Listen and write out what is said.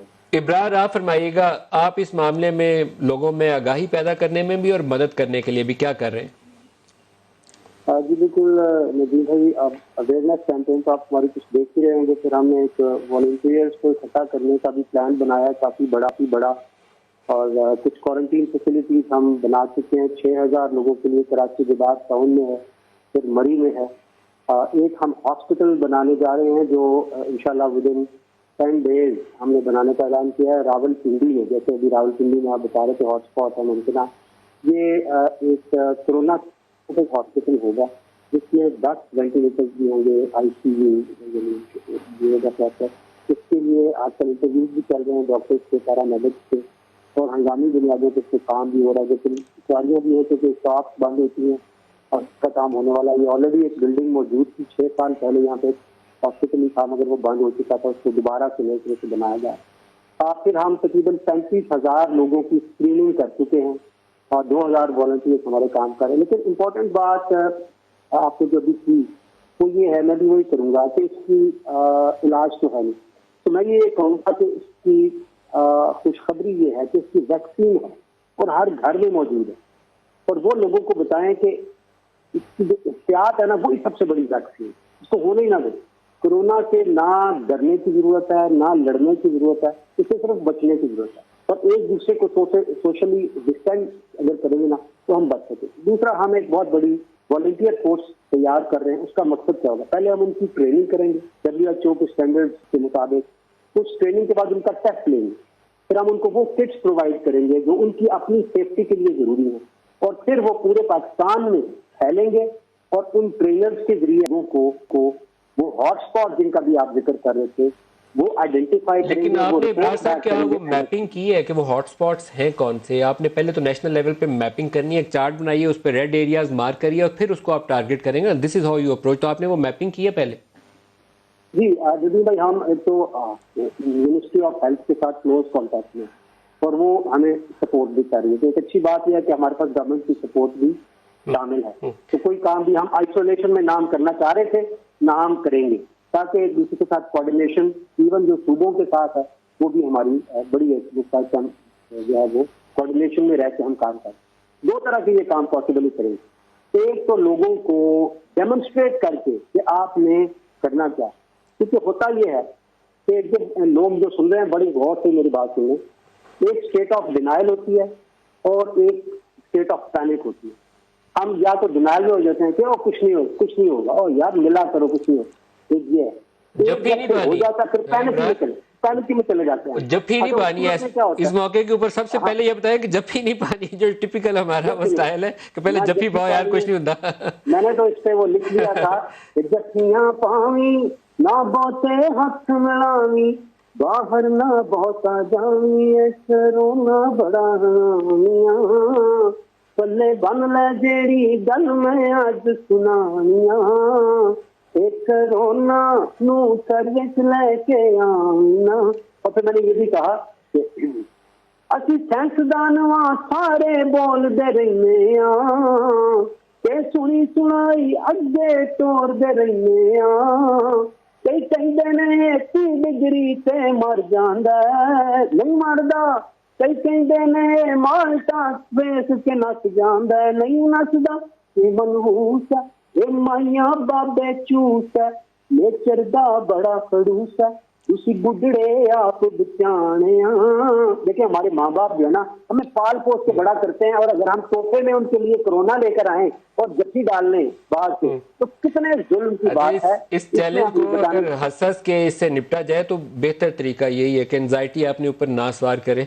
ابرار آپ فرمائیے گا، آپ اس معاملے میں لوگوں میں آگاہی پیدا کرنے میں بھی اور مدد کرنے کے لیے بھی کیا کر رہے ہیں؟ جی بالکل ندیم بھائی، اب اویئرنیس کیمپین تو آپ ہماری کچھ دیکھ ہی رہے ہوں گے. پھر ہم نے ایک والنٹیئرس کو اکٹھا کرنے کا بھی پلان بنایا ہے، کافی بڑا. اور کچھ کوارنٹین فیسلٹیز ہم بنا چکے ہیں. 6,000 لوگوں کے لیے کراچی کے بعد ٹاؤن میں ہے، پھر مری میں ہے. ایک ہم ہاسپٹل بنانے جا رہے ہیں جو انشاءاللہ ودن 10 days ہم نے بنانے کا اعلان کیا ہے راول پنڈی میں. جیسے ابھی راول پنڈی میں آپ بتا رہے تھے ہاٹ اسپاٹ ہے ممکنہ، یہ ایک کورونا ہاسپٹل ہوگا جس میں 10 وینٹیلیٹر بھی ہوں گے، آئی سی یو پروسیس. اس کے لیے آج کل انٹرویوز بھی چل رہے ہیں ڈاکٹرس کے، پیرامیڈکس کے، اور ہنگامی بنیادوں پہ اس پہ کام بھی ہو رہا ہے. لیکن سواریاں بھی ہوتی کہ شاپس بند ہوتی ہیں اور اس کا کام ہونے والا. یہ آلریڈی ایک بلڈنگ موجود تھی 6 سال پہلے، یہاں پہ ہاسپٹل ہی تھا مگر وہ بند ہو چکا تھا، اس کو دوبارہ سے لے کے بنایا گیا. پھر ہم تقریباً 35,000 لوگوں کی اسکریننگ کر چکے ہیں اور 2,000 والنٹیئرس ہمارے کام کر رہے ہیں. لیکن امپورٹنٹ بات آپ کو جو بھی تھی وہ یہ ہے، میں بھی وہی کروں گا کہ اس کی علاج تو ہے نہیں، تو میں یہ کہوں گا کہ اس کی خوشخبری یہ ہے کہ اس کی ویکسین ہے اور ہر گھر میں موجود ہے. اور وہ لوگوں کو بتائیں کہ اس کی جو احتیاط ہے نا وہی سب سے بڑی ویکسین، اس کو ہونے ہی نہ دیں. کورونا سے نہ ڈرنے کی ضرورت ہے نہ لڑنے کی ضرورت ہے، اس سے صرف بچنے کی ضرورت ہے. اور ایک دوسرے کو سوشلی ڈسٹینس اگر کریں گے نا تو ہم بچ سکیں. دوسرا، ہم ایک بہت بڑی والنٹیئر فورس تیار کر رہے ہیں. اس کا مقصد کیا ہوگا؟ پہلے ہم ان کی ٹریننگ کریں گے WHO کے اسٹینڈرڈ کے مطابق. کچھ ٹریننگ کے بعد ان کا ٹیسٹ لیں گے، پھر ہم ان کو وہ کٹس پرووائڈ کریں گے جو ان کی اپنی سیفٹی کے لیے ضروری ہے، اور پھر وہ پورے پاکستان میں پھیلیں گے. اور ان ٹرینرز کے ذریعے لوگوں کو وہ ہاٹ اسپاٹ جن کا بھی آپ ذکر کر رہے تھے وہ آئیڈینٹیفائی کریں لیکن گے، وہ آپ نے ابرار رپورٹ صاحب بیک کیا کریں گے. وہ میپنگ کی ہے کہ وہ ہاٹ سپاٹس ہیں کون سے؟ آپ نے پہلے تو نیشنل لیول پہ میپنگ کرنی ہے، ایک چارٹ بنائیے، اس پہ ریڈ ایریاز مارک کریے اور پھر اس کو آپ ٹارگٹ کریں گے. دس از ہاؤ یو اپروچ. تو آپ نے وہ میپنگ کی ہے پہلے؟ جی جدید بھائی، ہم ایک تو منسٹری آف ہیلتھ کے ساتھ کلوز کانٹیکٹ میں اور وہ ہمیں سپورٹ بھی کر رہی ہے. تو ایک اچھی بات یہ ہے کہ ہمارے پاس گورنمنٹ کی سپورٹ بھی شامل ہے. تو کوئی کام بھی ہم آئسولیشن میں نام کرنا چاہ رہے تھے نام کریں گے، تاکہ ایک دوسرے کے ساتھ کوآرڈینیشن ایون جو صوبوں کے ساتھ ہے وہ بھی ہماری بڑی ہے، جس طرح سے ہم جو ہے وہ کوآرڈینیشن میں رہ کے ہم کام کریں. 2 طرح کے یہ کام پاسبل کریں گے. ایک تو لوگوں کو ڈیمونسٹریٹ کر کے کہ آپ نے کرنا کیا. کیونکہ ہوتا یہ ہے کہ جب لوگ جو سن رہے ہیں بڑی غور سے میری بات سنیں، ایک اسٹیٹ آف ڈینائل ہوتی ہے اور ایک اسٹیٹ آف پینک ہوتی ہے. ہم یا تو ڈینائل میں ہو جاتے ہیں کہ کچھ نہیں ہوگا، اور یار ملا کرو کچھ نہیں ہوگا. ایک یہ ہے، جب ایک بھی نہیں جب ہو بانی جاتا پھر پینک میں چلے جاتے ہیں. جب بھی نہیں اچھا، پانی ہے. اس میں کیا ہوتا اس موقع کے اوپر سب سے ہے؟ ہاں، پہلے یہ بتائیں کہ جب بھی نہیں پانی، جو ٹپیکل ہمارا وہ سٹائل ہے کہ پہلے نہ جب بھی پاؤ یار پانی کچھ نہیں ہوتا. میں نے تو اس پہ وہ لکھ لیا تھا کہ جتیاں پاوی نہ بوتے ہاتھ ملاوی، باہر نہ بہتا جاوی، کرونا بڑا میاں، پلے بن لے جیڑی گل میں اج سنانیاں، ایک کرونا نو سروس لے کے آنا. اور پھر میں نے یہ بھی کہا کہ اسی سائنسدانواں سارے بولدے رہنے ہاں، تے سنی سنائی اگے ٹوردے رہنے ہاں. کئی کہندے نے 30 ڈگری تے مر جاندا ہے، نہیں مردا. کئی کہندے نے مالٹا ویس کے نس جاندا ہے، نہیں نسدا. یہ منحوس ہے، یہ مائیاں بابے چوس ہے، نیچر دا بڑا خڑوس ہے، اسی بڈڑے آپ بچانے. دیکھیں ہمارے ماں باپ جو ہے نا ہمیں پال پوس کے بڑا کرتے ہیں، اور اگر ہم تحفے میں ان کے لیے کرونا لے کر آئیں اور جفی ڈال لیں باہر سے تو کتنے ظلم کی اچھا، بات ہے. اس اس میں چیلنج ہم کو بتانے اگر حساس کے اس سے نپٹا جائے تو بہتر طریقہ یہی ہے کہ انزائٹی اپنے اوپر نہ سوار کریں.